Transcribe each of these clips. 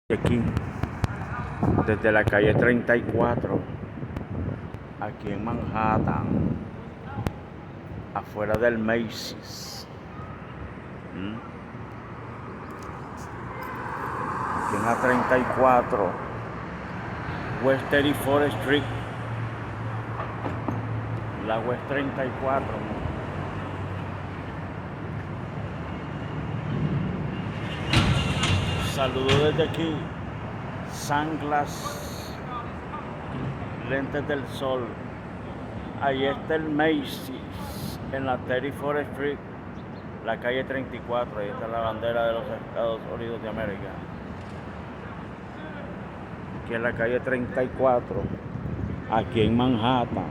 Aquí, desde la calle 34, aquí en Manhattan, afuera del Macy's. Aquí en la 34, West 34th Street, la West 34. Saludo desde aquí, sunglass, lentes del sol. Ahí está el Macy's en la 34th Street, la calle 34. Ahí está la bandera de los Estados Unidos de América. Aquí en la calle 34, aquí en Manhattan.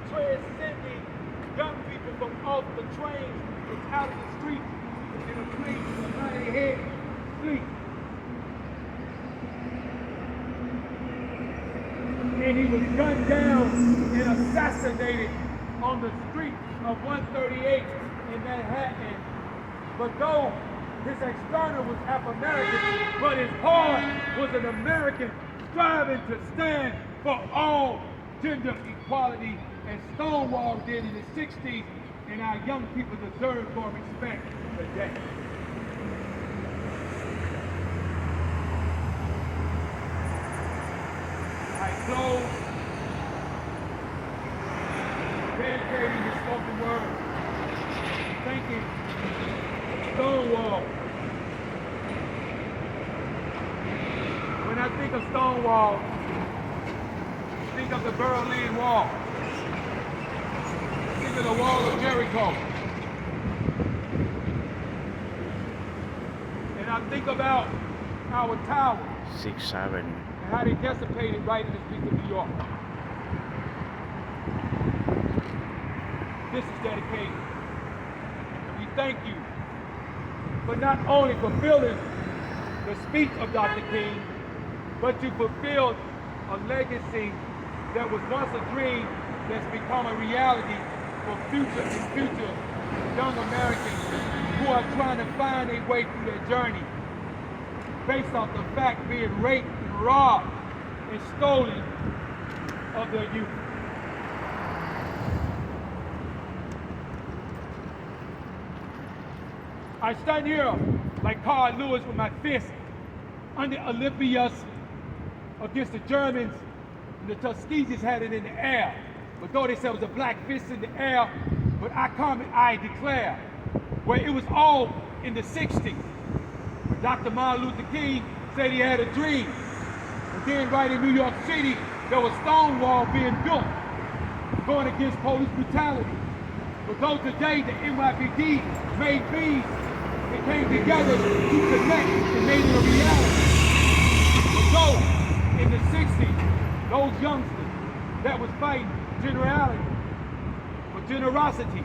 Transcending young people from off the train and out of the street in a place behind their head, sleep. And he was gunned down and assassinated on the street of 138 in Manhattan. But though his external was Afro-American, but his heart was an American striving to stand for all gender equality, and Stonewall did in the 60s, and our young people deserve more respect today. I close dedicating the spoken word, thanking Stonewall. When I think of Stonewall, think of the Berlin Wall. Think of the Wall of Jericho. And I think about our towers. 6th Avenue. And how they dissipated right in the streets of New York. This is dedicated. And we thank you for not only fulfilling the speech of Dr. King, but you fulfilled a legacy that was once a dream that's become a reality for future young Americans who are trying to find a way through their journey based off the fact being raped and robbed and stolen of their youth. I stand here like Carl Lewis with my fist under Olympias against the Germans, and the Tuskegee had it in the air. But though they said it was a black fist in the air, but I declare, where it was all in the 60s. Dr. Martin Luther King said he had a dream. And then right in New York City, there was Stonewall being built, going against police brutality. But though today the NYPD made peace, they came together to connect and made it a reality. But though in the 60s, those youngsters that was fighting generality for generosity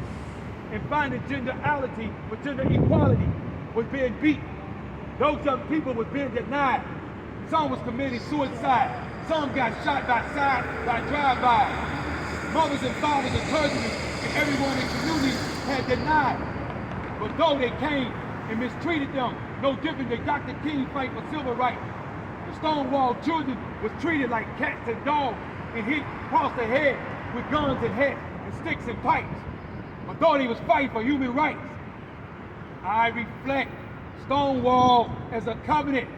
and finding genderality for gender equality was being beat. Those young people was being denied. Some was committing suicide. Some got shot by drive-by. Mothers and fathers and clergymen and everyone in the community had denied. But though they came and mistreated them, no different than Dr. King fight for civil rights. The Stonewall children was treated like cats and dogs and hit across the head with guns and sticks and pipes. But though they was fighting for human rights, I reflect Stonewall as a covenant.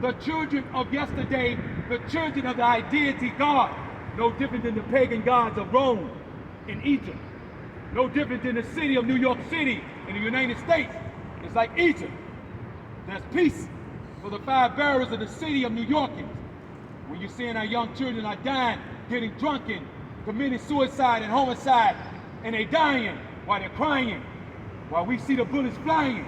The children of yesterday, the children of the deity God, no different than the pagan gods of Rome and Egypt. No different than the city of New York City in the United States. It's like Egypt. There's peace for the 5 boroughs of the city of New Yorkers. When you're seeing our young children are dying, getting drunken, committing suicide and homicide, and they dying while they're crying, while we see the bullets flying.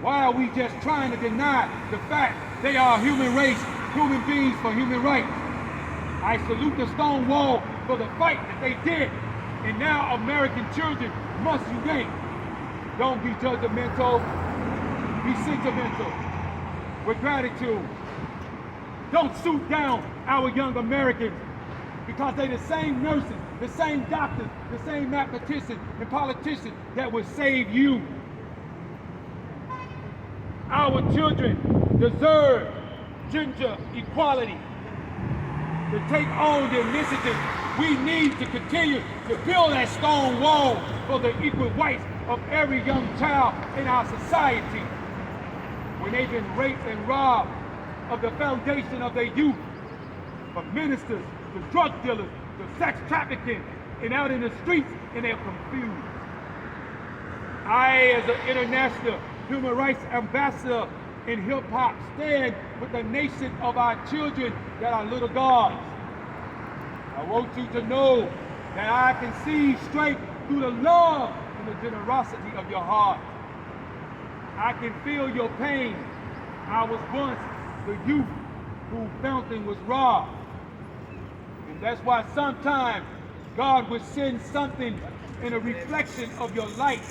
Why are we just trying to deny the fact they are a human race, human beings for human rights? I salute the Stonewall for the fight that they did, and now American children must unite. Don't be judgmental, be sentimental. with gratitude. Don't shoot down our young Americans because they're the same nurses, the same doctors, the same mathematicians and politicians that will save you. Our children deserve gender equality. To take on the initiative, we need to continue to build that stone wall for the equal rights of every young child in our society. When they've been raped and robbed of the foundation of their youth, from ministers to drug dealers to sex trafficking, and out in the streets, and they're confused. I, as an international human rights ambassador in hip-hop, stand with the nation of our children that are little gods. I want you to know that I can see straight through the love and the generosity of your heart. I can feel your pain. I was once the youth whose fountain was robbed. And that's why sometimes God would send something in a reflection of your light,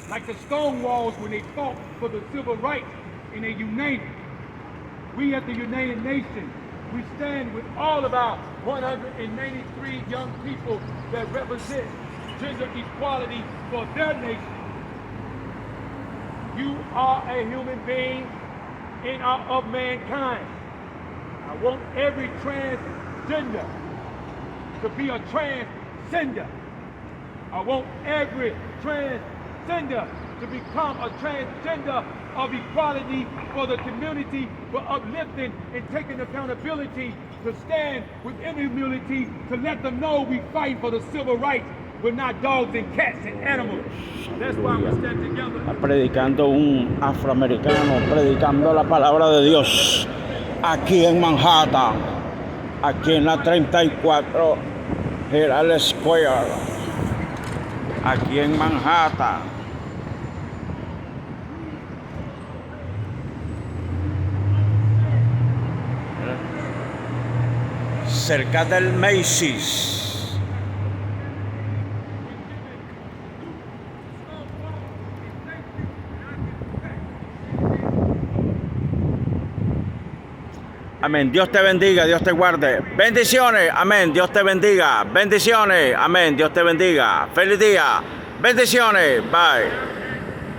like the Stonewalls when they fought for the civil rights and they united. We at the United Nations, we stand with all of our 193 young people that represent gender equality for their nation. You are a human being and are of mankind. I want every transgender to be a transcender. I want every transgender to become a transgender of equality for the community, for uplifting and taking accountability, to stand within humility, to let them know we fight for the civil rights. We're not dogs and cats and animals. That's why we stand together. Predicando un afroamericano, predicando la palabra de Dios aquí en Manhattan, aquí en la 34 Herald Square, aquí en Manhattan. Cerca del Macy's. Amén. Dios te bendiga, Dios te guarde. Bendiciones. Amén. Dios te bendiga. Bendiciones. Amén. Dios te bendiga. Feliz día. Bendiciones. Bye.